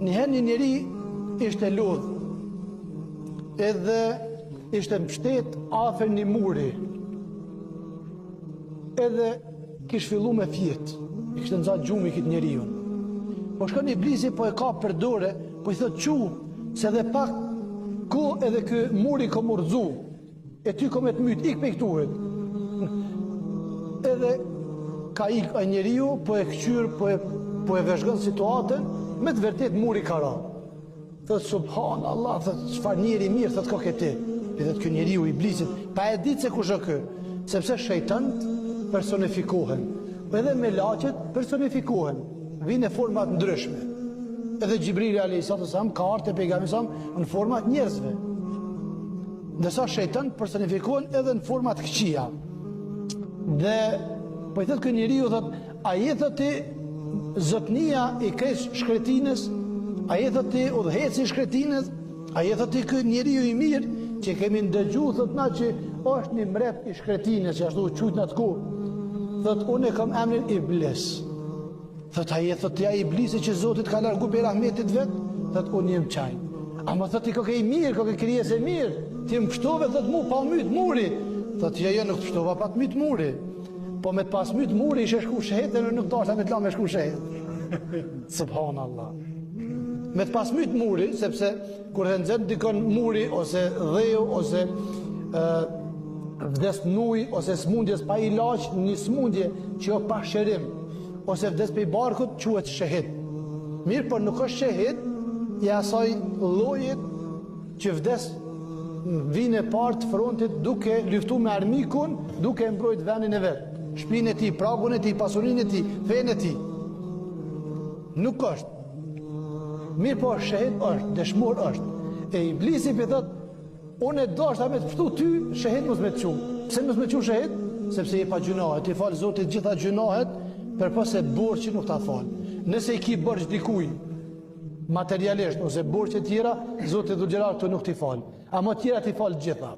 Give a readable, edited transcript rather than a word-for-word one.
Njëherë një njeri ishte lodh, edhe ishte mbështet afër një muri, edhe kish fillu me fjet, i kishte nxarr gjumi këtë njeriu. Po shkon iblisi, po e ka për dorë, po i thot çu, se edhe pak ku edhe ky muri ka murdzu, e ty ka me të myt, ik me këtuhet. Edhe ka ik ai njeriu, po e kqyr, po e vëzhgon situatën, me të vërtet muri ka ra. Thot subhanallah, thot çfarë njeri mirë, thot ka këti. I thot ky njeriu iblisit, pa e ditë se kush është ky, sepse shejtanët personifikohen, po edhe me laqet personifikohen, vinë në format ndryshme. Edhe Xhibrili alayhis salam ka ardhur te pejgamberi sa në format njerëzve. Ndërsa shejtanët personifikohen edhe në format këqija. Dhe po i thot ky njeriu, thot, a je thot ti zotnia i kësaj shkretinës, a je thot ti udhëheci i shkretinës, a je thot ti ky njeriu i mirë që kemi ndëgjuar, thot na që është një mrep i shkretinës, që ashtu u quajt në atë kohë. Thot unë kam emrin Iblis. Thot a je thot ja Iblisi që Zoti ka largu për rahmetit vet? Thot unë jam çaj. Ama thot ti ka i mirë, ka krijesë e mirë. Ti më pshtove thot mu pa myt muri. Thot jo nuk pshtova pa të myt muri. Po me të pas myt muri ishe shku shehet, e nuk dashta me të la me shku shehet. Subhanallah. Me të pas myt muri, sepse kur e nxen dikon muri ose dheu ose vdes nuj ose smundjes pa ilaç, një smundje që jo pa shërim, ose vdes pe i barkut, quhet shehid. Mirë, por nuk është shehid i asaj llojit që vdes vinë e partë frontit duke luftu me armikun, duke mbrojt vendin e vet, shtëpinë e tij, pragun e tij, pasurinë e tij, fenë e tij. Nuk është. Mirë, po shehid është, dëshmor është. E iblisi për thot, unë e dashta me të pështu ty, shahid mos me të qumë. Pse mos me të qumë shahid? Sepse je pa gjunahet, ti falë Zotit gjitha gjunahet, për pas e borçi nuk ta falë. Nëse i ki borç dikuj, materialisht, ose borçe tjera, Zotit Dhul Gjelal të nuk ti falë. Ama tjera ti falë gjitha.